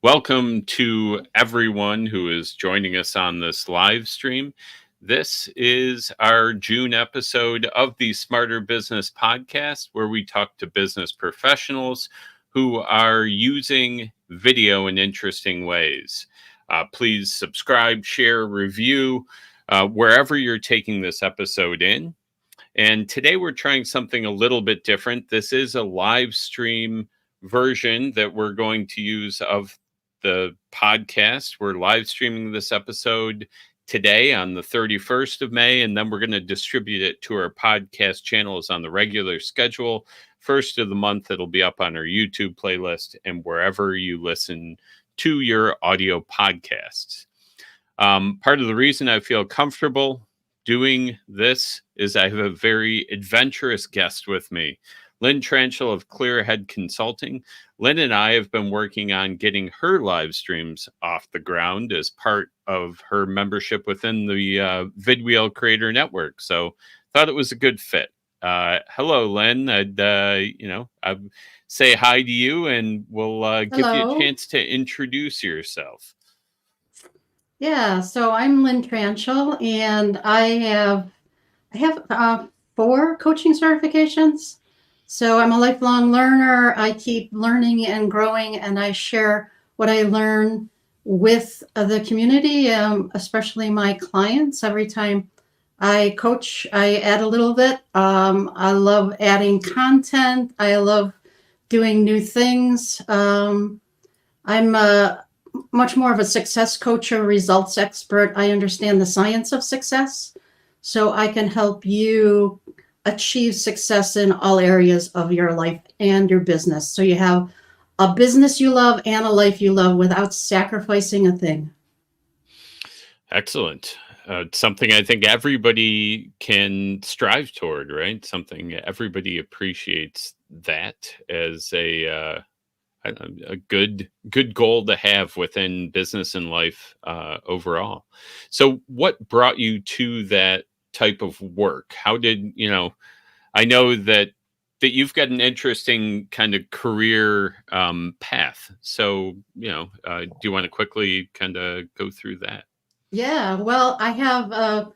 Welcome to everyone who is joining us on this live stream. This is our June episode of the Smarter Business Podcast, where we talk to business professionals who are using video in interesting ways. Please subscribe, share, review wherever you're taking this episode in. And today we're trying something a little bit different. This is a live stream version that we're going to use of the podcast. We're live streaming this episode today on the 31st of May, and then we're going to distribute it to our podcast channels on the regular schedule. First of the month, it'll be up on our YouTube playlist and wherever you listen to your audio podcasts. Part of the reason I feel comfortable doing this is I have a very adventurous guest with me, Lynn Tranchell of Clearhead Consulting. Lynn and I have been working on getting her live streams off the ground as part of her membership within the vidwheel Creator Network. So thought it was a good fit. Hello, Lynn. I'd say hi to you, and we'll give you a Hello. chance to introduce yourself. Yeah, so I'm Lynn Tranchell, and I have 4 coaching certifications. So I'm a lifelong learner. I keep learning and growing, and I share what I learn with the community, especially my clients. Every time I coach, I add a little bit. I love adding content. I love doing new things. I'm much more of a success coach or results expert. I understand the science of success, so I can help you achieve success in all areas of your life and your business. So you have a business you love and a life you love without sacrificing a thing. Excellent. Something I think everybody can strive toward, right? Something everybody appreciates that as a good goal to have within business and life overall. So, what brought you to that type of work? How did I know that you've got an interesting kind of career path. So, do you want to quickly kind of go through that? Yeah, well, I have a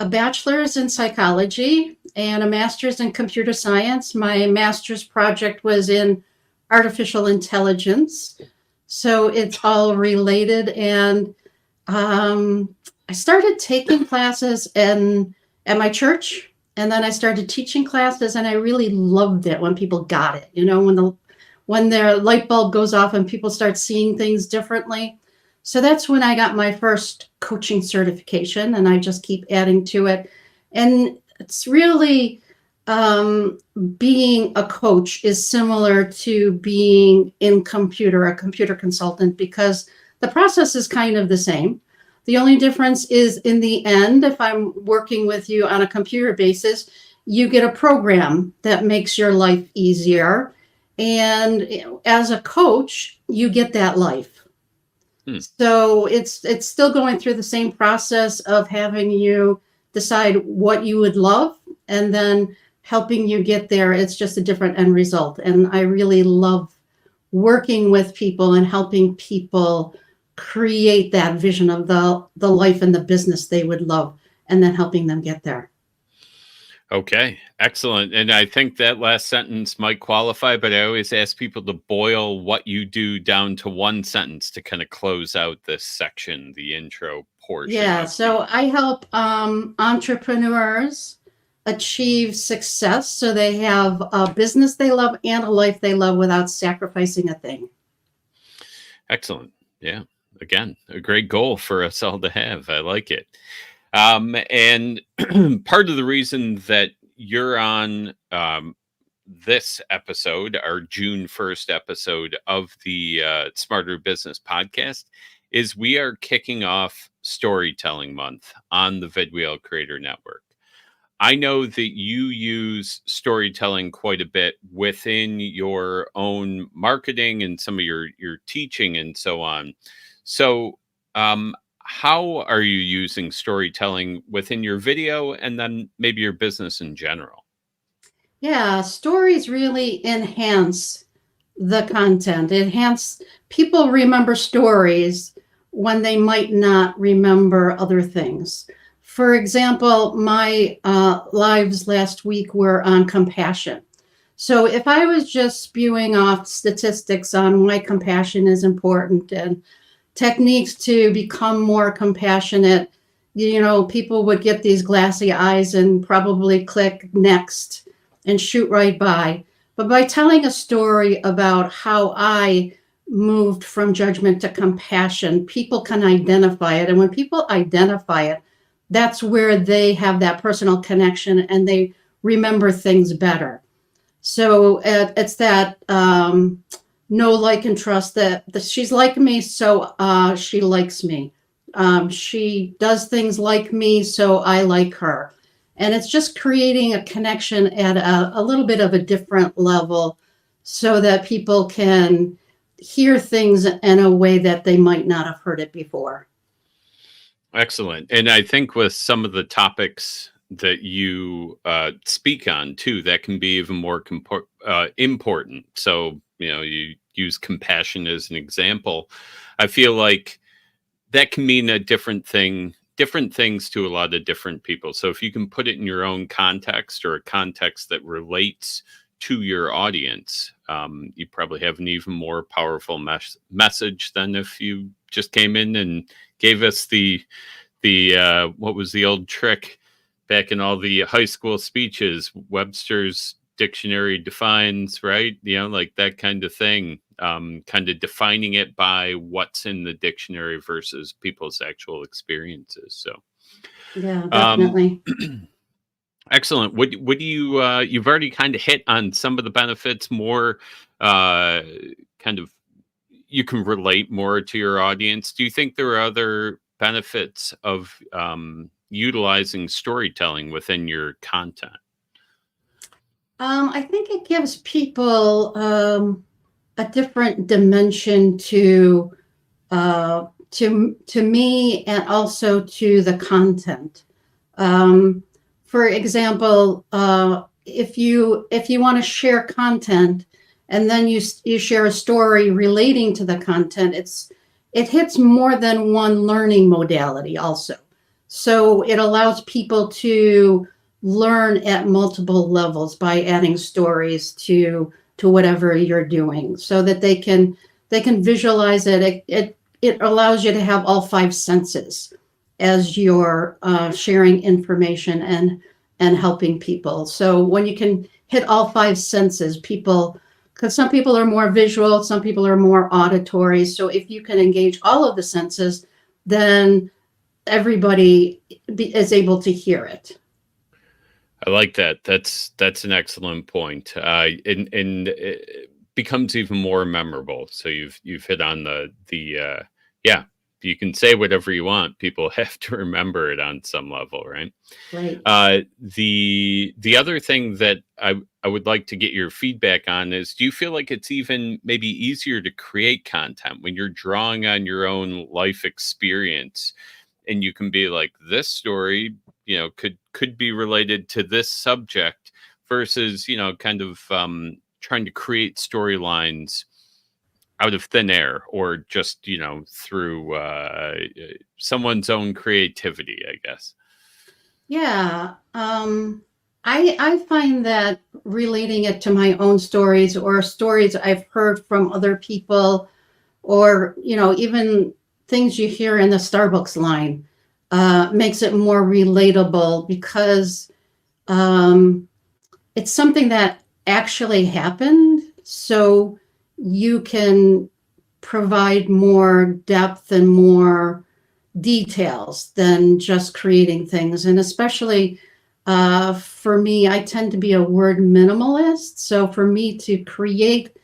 bachelor's in psychology and a master's in computer science. My master's project was in artificial intelligence. So it's all related. And I started taking classes at my church, and then I started teaching classes, and I really loved it when people got it. When their light bulb goes off and people start seeing things differently. So that's when I got my first coaching certification, and I just keep adding to it. And it's really being a coach is similar to being a computer consultant, because the process is kind of the same. The only difference is, in the end, if I'm working with you on a computer basis, you get a program that makes your life easier. And as a coach, you get that life. So it's still going through the same process of having you decide what you would love and then helping you get there. It's just a different end result. And I really love working with people and helping people create that vision of the life and the business they would love, and then helping them get there. Okay, excellent. And I think that last sentence might qualify, but I always ask people to boil what you do down to one sentence to kind of close out this section, the intro portion Yeah, of so the. I help entrepreneurs achieve success so they have a business they love and a life they love without sacrificing a thing. Excellent. Yeah. Again, a great goal for us all to have. I like it. And part of the reason that you're on this episode, our June 1st episode of the Smarter Business Podcast, is we are kicking off Storytelling Month on the vidwheel Creator Network. I know that you use storytelling quite a bit within your own marketing and some of your teaching and so on. So, how are you using storytelling within your video and then maybe your business in general? Yeah, stories really enhance the content. People remember stories when they might not remember other things. For example, my lives last week were on compassion. So if I was just spewing off statistics on why compassion is important and techniques to become more compassionate, people would get these glassy eyes and probably click next and shoot right by. But by telling a story about how I moved from judgment to compassion, people can identify it. And when people identify it, that's where they have that personal connection and they remember things better. So it's that know, like, and trust that she's like me, so she likes me. She does things like me, so I like her. And it's just creating a connection at a little bit of a different level so that people can hear things in a way that they might not have heard it before. Excellent. And I think with some of the topics that you speak on too, that can be even more important. So, you use compassion as an example. I feel like that can mean a different things to a lot of different people. So if you can put it in your own context or a context that relates to your audience, you probably have an even more powerful message than if you just came in and gave us the what was the old trick back in all the high school speeches? Webster's dictionary defines, right? Like that kind of thing. Kind of defining it by what's in the dictionary versus people's actual experiences. So, Yeah, um, definitely. excellent. What do you? You've already kind of hit on some of the benefits. More, kind of, you can relate more to your audience. Do you think there are other benefits of utilizing storytelling within your content? I think it gives people a different dimension to me and also to the content. For example, if you want to share content and then you share a story relating to the content, it hits more than one learning modality also. So it allows people to learn at multiple levels by adding stories to whatever you're doing so that they can visualize it. It allows you to have all five senses as you're sharing information and helping people. So when you can hit all five senses, because some people are more visual, some people are more auditory. So if you can engage all of the senses, then everybody is able to hear it. I like that. That's an excellent point. And it becomes even more memorable. So you've hit on the yeah. You can say whatever you want. People have to remember it on some level, right? Right. The other thing that I would like to get your feedback on is, do you feel like it's even maybe easier to create content when you're drawing on your own life experience, and you can be like, this story could be related to this subject versus kind of trying to create storylines out of thin air, or just through someone's own creativity, I guess. Yeah. I find that relating it to my own stories or stories I've heard from other people, or even things you hear in the Starbucks line, makes it more relatable because um, it's something that actually happened. So you can provide more depth and more details than just creating things. And especially for me, I tend to be a word minimalist. So for me to create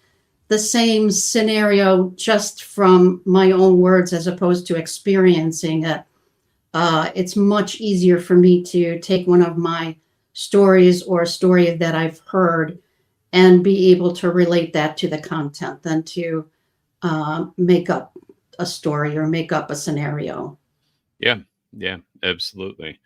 the same scenario just from my own words as opposed to experiencing it, it's much easier for me to take one of my stories or a story that I've heard and be able to relate that to the content than to make up a story or make up a scenario. Yeah, yeah, absolutely.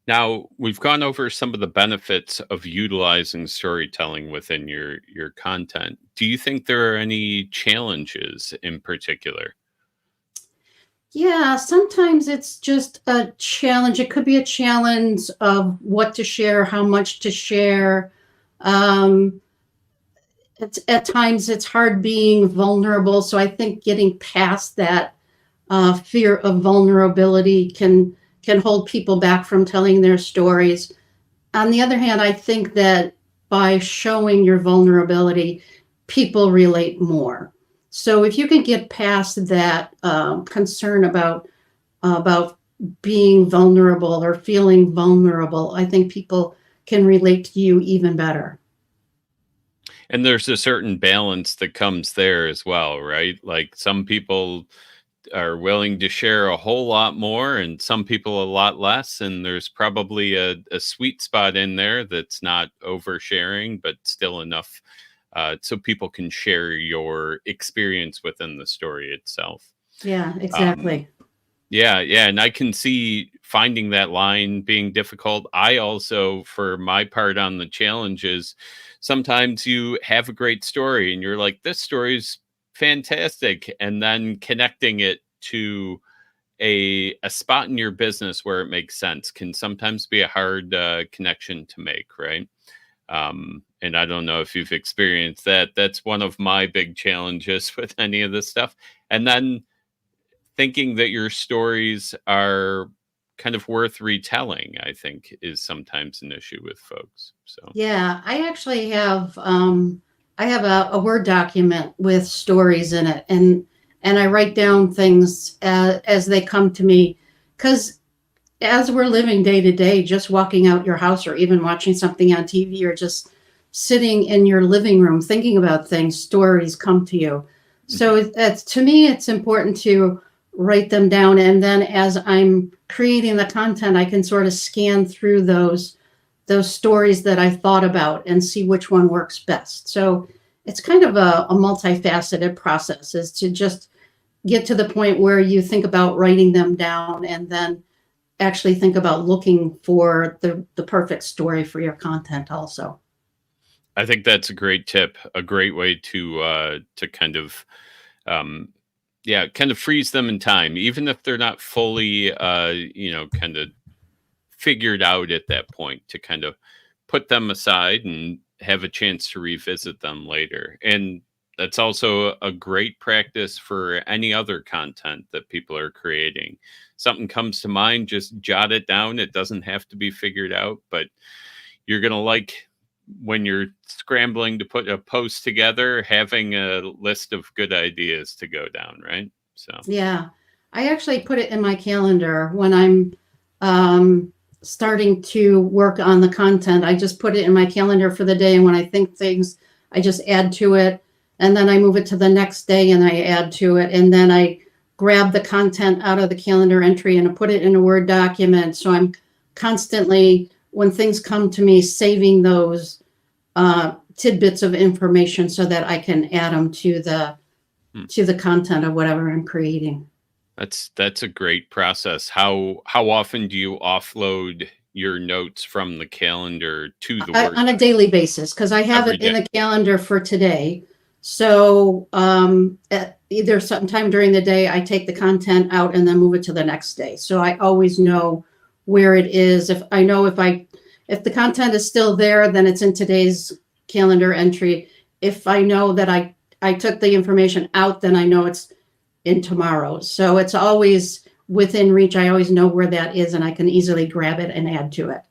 Now, we've gone over some of the benefits of utilizing storytelling within your content. Do you think there are any challenges in particular? Yeah, sometimes it's just a challenge. It could be a challenge of what to share, how much to share. Um, at times it's hard being vulnerable. So I think getting past that fear of vulnerability can hold people back from telling their stories. On the other hand, I think that by showing your vulnerability, people relate more. So if you can get past that concern about being vulnerable or feeling vulnerable, I think people can relate to you even better. And there's a certain balance that comes there as well, right? Like some people are willing to share a whole lot more and some people a lot less. And there's probably a sweet spot in there that's not oversharing, but still enough so people can share your experience within the story itself. Yeah, Um, exactly. yeah, yeah, and I can see finding that line being difficult. I also, for my part on the challenges, sometimes you have a great story and you're like, this story's fantastic. And then connecting it to a spot in your business where it makes sense can sometimes be a hard connection to make, right? And I don't know if you've experienced that. That's one of my big challenges with any of this stuff. And then thinking that your stories are kind of worth retelling, I think, is sometimes an issue with folks. So, Yeah, I have a Word document with stories in it, and I write down things as they come to me, because as we're living day to day, just walking out your house or even watching something on TV or just sitting in your living room thinking about things, stories come to you. So mhm. it's to me, it's important to write them down, and then as I'm creating the content, I can sort of scan through those stories that I thought about and see which one works best. So it's kind of a multifaceted process, is to just get to the point where you think about writing them down and then actually think about looking for the perfect story for your content also. I think that's a great tip, a great way to kind of um, yeah, kind of freeze them in time, even if they're not fully kind of figured out at that point, to kind of put them aside and have a chance to revisit them later. And that's also a great practice for any other content that people are creating. Something comes to mind, just jot it down. It doesn't have to be figured out, but you're going to like when you're scrambling to put a post together, having a list of good ideas to go down, right? So, Yeah, I actually put it in my calendar when I'm um, starting to work on the content. I just put it in my calendar for the day, and when I think things, I just add to it, and then I move it to the next day and I add to it, and then I grab the content out of the calendar entry and I put it in a Word document. So I'm constantly, when things come to me, saving those tidbits of information so that I can add them hmm. to the content of whatever I'm creating. That's a great process. How often do you offload your notes from the calendar to the Word On a doc? daily basis, because I have Every it in day? the calendar for today. So at either sometime during the day, I take the content out and then move it to the next day. So I always know where it is. If I know if the content is still there, then it's in today's calendar entry. If I know that I took the information out, then I know it's in tomorrow's. So it's always within reach. I always know where that is, and I can easily grab it and add to it.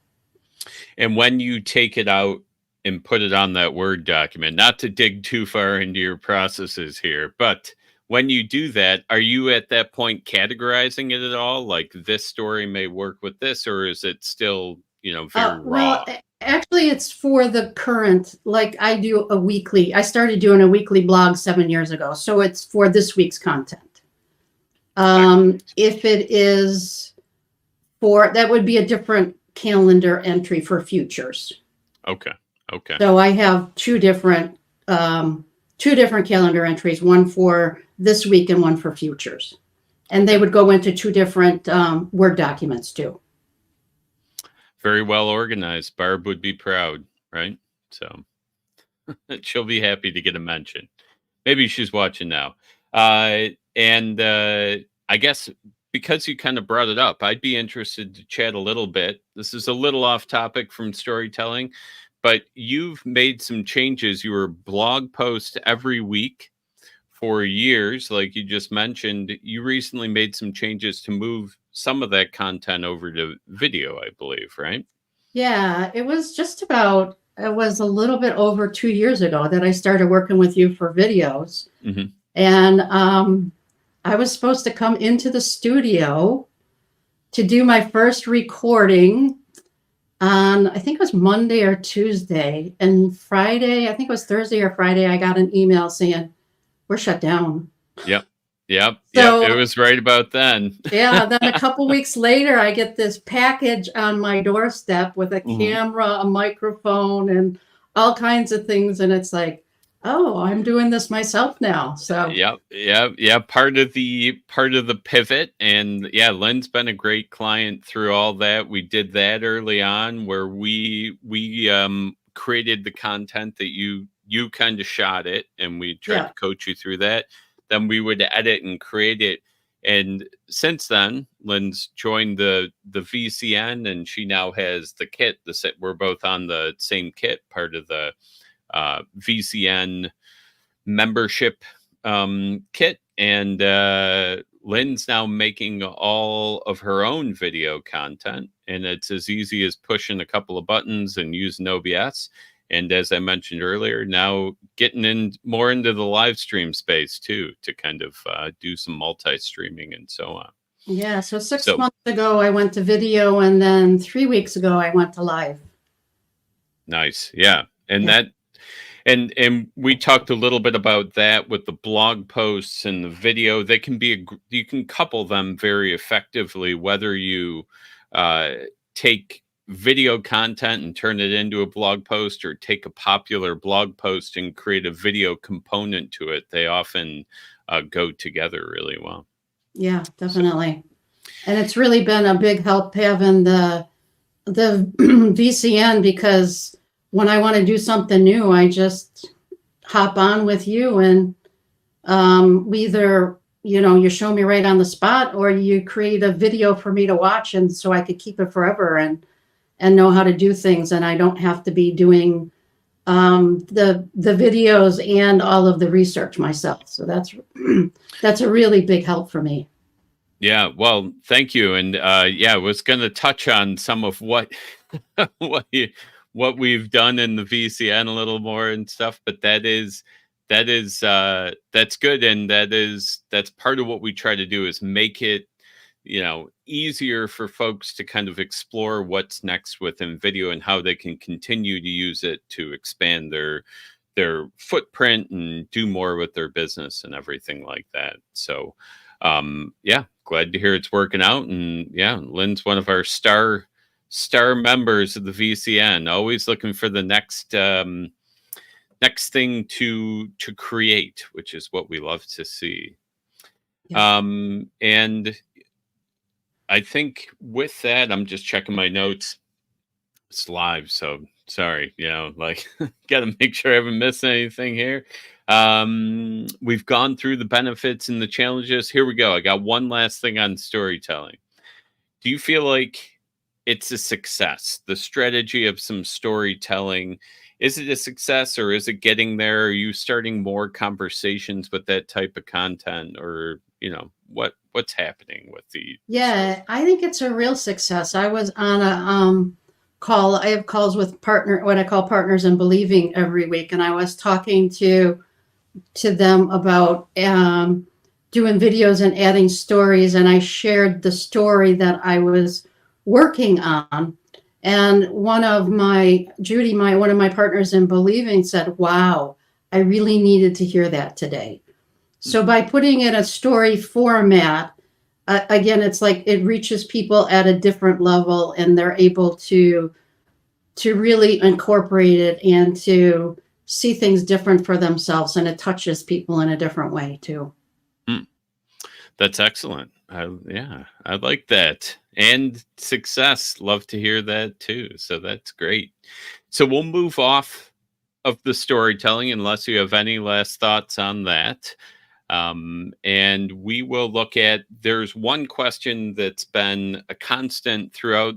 And when you take it out and put it on that Word document, not to dig too far into your processes here, but when you do that, are you at that point categorizing it at all? Like this story may work with this, or is it still, very raw? Actually, it's for the current, like I do a weekly, I started doing a weekly blog 7 years ago. So it's for this week's content. Excellent. If it is that would be a different calendar entry for futures. Okay. Okay. So I have two different calendar entries, one for this week and one for futures. And they Okay. would go into two different Word documents too. Very well organized. Barb would be proud, right? So she'll be happy to get a mention. Maybe she's watching now. And I guess because you kind of brought it up, I'd be interested to chat a little bit. This is a little off topic from storytelling, but you've made some changes. You were blog post every week for years, like you just mentioned. You recently made some changes to move some of that content over to video, I believe, right? Yeah, it was it was a little bit over 2 years ago that I started working with you for videos. Hmm. And I was supposed to come into the studio to do my first recording on, I think it was Monday or Tuesday. And Friday, I think it was Thursday or Friday, I got an email saying, we're shut down. Yep. Yep. Yep. It So was right about then. yeah, then a couple weeks later, I get this package on my doorstep with a Mhm. camera, a microphone, and all kinds of things. And it's like, oh, I'm doing this myself now. So Yep, yep, yeah. Part of the pivot, and yeah, Lynn's been a great client through all that. We did that early on, where we created the content that you kind of shot it, and we tried yeah, to coach you through that. Then we would edit and create it. And since then, Lynn's joined the VCN, and she now has the kit. The set we're both on the same kit, part of the VCN membership kit, and Lynn's now making all of her own video content, and it's as easy as pushing a couple of buttons and using OBS. And as I mentioned earlier, now getting in more into the live stream space too, to kind of do some multi-streaming and so on. yeah. So six So months ago, I went to video, and then 3 weeks ago, I went to live. nice, yeah, and Yeah, that and we talked a little bit about that with the blog posts and the video. They can be you can couple them very effectively, whether you take video content and turn it into a blog post, or take a popular blog post and create a video component to it. They often go together really well. yeah, So definitely. And it's really been a big help having the VCN, because when I want to do something new, I just hop on with you, and we either, you show me right on the spot, or you create a video for me to watch, and so I could keep it forever and know how to do things, and I don't have to be doing the videos and all of the research myself. So that's a really big help for me. yeah, well, thank you. And yeah, I was going to touch on some of what what what we've done in the VCN a little more and stuff, but that's good, and that's part of what we try to do, is make it easier for folks to kind of explore what's next within video, and how they can continue to use it to expand their footprint and do more with their business and everything like that. So yeah, glad to hear it's working out. And yeah, Lynn's one of our star members of the VCN, always looking for the next thing to create, which is what we love to see. Yeah. And I think with that, I'm just checking my notes. It's live, so sorry, like got to make sure I haven't missed anything here. We've gone through the benefits and the challenges. Here we go. I got one last thing on storytelling. Do you feel like it's a success? The strategy of some storytelling, is it a success, or is it getting there? Are you starting more conversations with that type of content, or what's happening with the story? Yeah, I think it's a real success. I was on a call. I have calls with what I call partners in believing every week, and I was talking to them about doing videos and adding stories, and I shared the story that I was working on, and one of my partners in believing said, "Wow, I really needed to hear that today." So by putting in a story format, again, it's like it reaches people at a different level, and they're able to really incorporate it and to see things different for themselves, and it touches people in a different way too. Hmm. That's excellent. Yeah, I like that. And success. Love to hear that too. So that's great. So we'll move off of the storytelling unless you have any last thoughts on that. And we will look at, there's one question that's been a constant throughout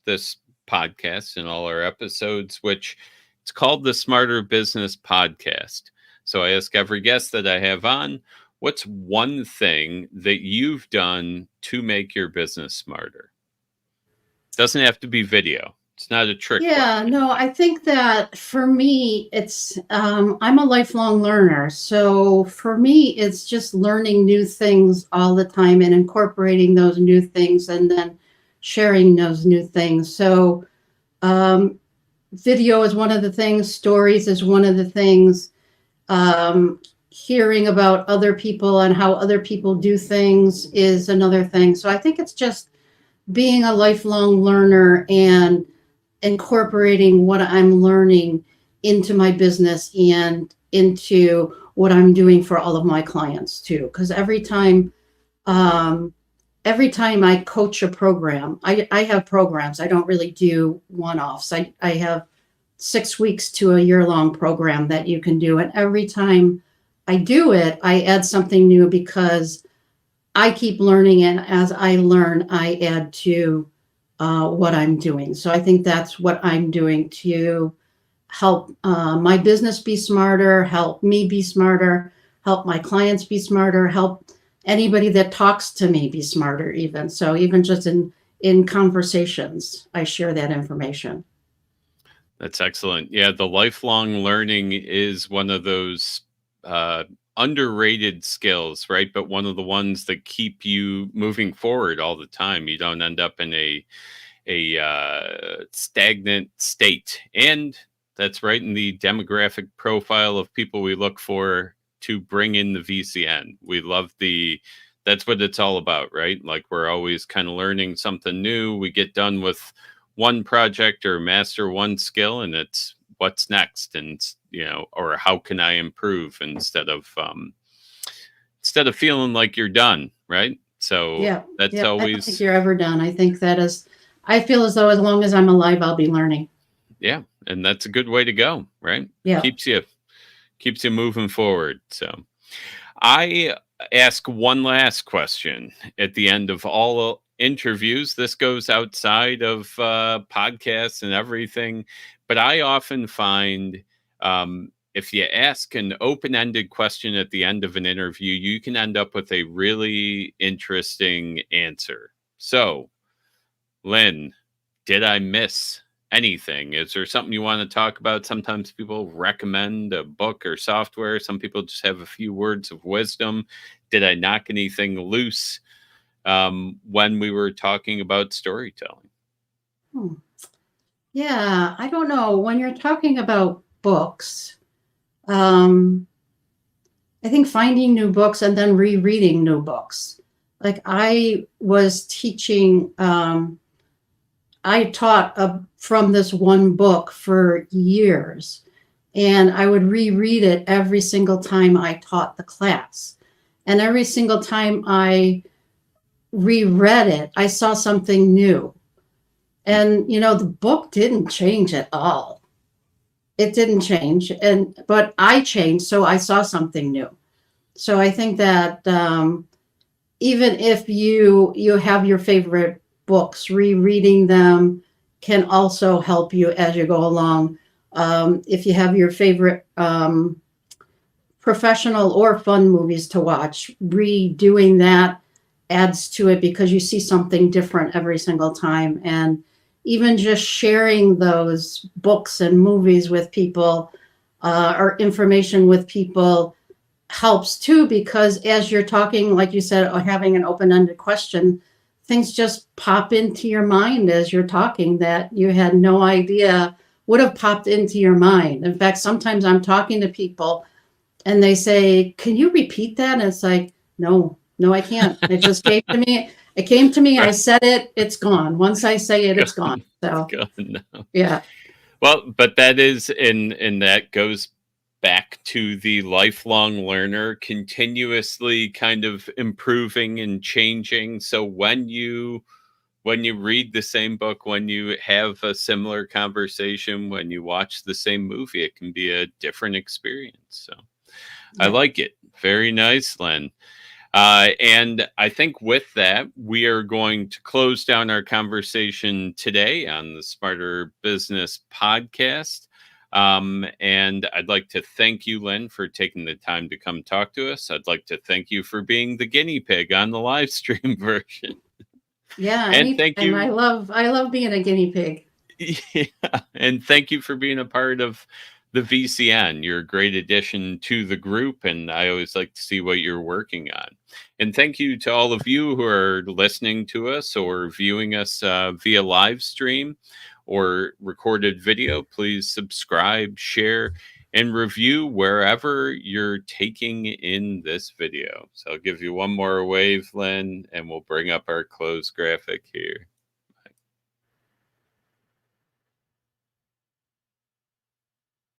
this podcast and all our episodes, which it's called the Smarter Business Podcast. So I ask every guest that I have on, what's one thing that you've done to make your business smarter? Doesn't have to be video. It's not a trick Yeah, question. no, I think that for me, I'm a lifelong learner. So for me, it's just learning new things all the time and incorporating those new things and then sharing those new things. So um, video is one of the things, stories is one of the things, hearing about other people and how other people do things is another thing. So I think it's just being a lifelong learner and incorporating what I'm learning into my business and into what I'm doing for all of my clients too. Because um, every time I coach a program, I have programs. I don't really do one-offs. I have 6 weeks to a year-long program that you can do. And every time I do it, I add something new because I keep learning. And as I learn, I add to what I'm doing. So I think that's what I'm doing to help my business be smarter, help me be smarter, help my clients be smarter, help anybody that talks to me be smarter even. So even just in conversations, I share that information. That's excellent. Yeah, the lifelong learning is one of those uh, underrated skills, right? But one of the ones that keep you moving forward all the time. You don't end up in a stagnant state, and that's right in the demographic profile of people we look for to bring in the VCN. We love the That's what it's all about, right? Like we're always kind of learning something new. We get done with one project or master one skill, and it's what's next, and or how can I improve instead of feeling like you're done, right? So Yeah, that's yeah. I don't think always, you're ever done. I think that is, I feel as though as long as I'm alive, I'll be learning. yeah, and that's a good way to go, right? Yeah. Keeps you moving forward. So I ask one last question at the end of all interviews. This goes outside of podcasts and everything, but I often find if you ask an open ended question at the end of an interview, you can end up with a really interesting answer. So, Lynn, did I miss anything? Is there something you want to talk about? Sometimes people recommend a book or software. Some people just have a few words of wisdom. Did I knock anything loose when we were talking about storytelling? Hmm. Yeah, I don't know. When you're talking about books, um, I think finding new books and then rereading new books. Like I was teaching, I taught from this one book for years, and I would reread it every single time I taught the class. And every single time I reread it, I saw something new. And, the book didn't change at all. It didn't change. But I changed, so I saw something new. So I think that even if you have your favorite books, rereading them can also help you as you go along. If you have your favorite professional or fun movies to watch, redoing that adds to it because you see something different every single time. And even just sharing those books and movies with people or information with people helps too, because as you're talking, like you said, or having an open-ended question, things just pop into your mind as you're talking that you had no idea would have popped into your mind. In fact, sometimes I'm talking to people and they say, "Can you repeat that?" And it's like, no, I can't. It just came to me. It came to me. I Right. said it. It's gone. Once I say it, it's gone. Gone. So Gone now. yeah, Well, but that is, and that goes back to the lifelong learner, continuously kind of improving and changing. So when you when you read the same book, when you have a similar conversation, when you watch the same movie, it can be a different experience. So I Yeah. like it. Very nice, Lynn. And I think with that, we are going to close down our conversation today on the Smarter Business Podcast. And I'd like to thank you, Lynn, for taking the time to come talk to us. I'd like to thank you for being the guinea pig on the live stream version. Yeah, And thank anytime. you. I love being a guinea pig. Yeah, and thank you for being a part of the VCN. You're a great addition to the group, and I always like to see what you're working on. And thank you to all of you who are listening to us or viewing us via live stream or recorded video. Please subscribe, share, and review wherever you're taking in this video. So I'll give you one more wave, Lynn, and we'll bring up our close graphic here.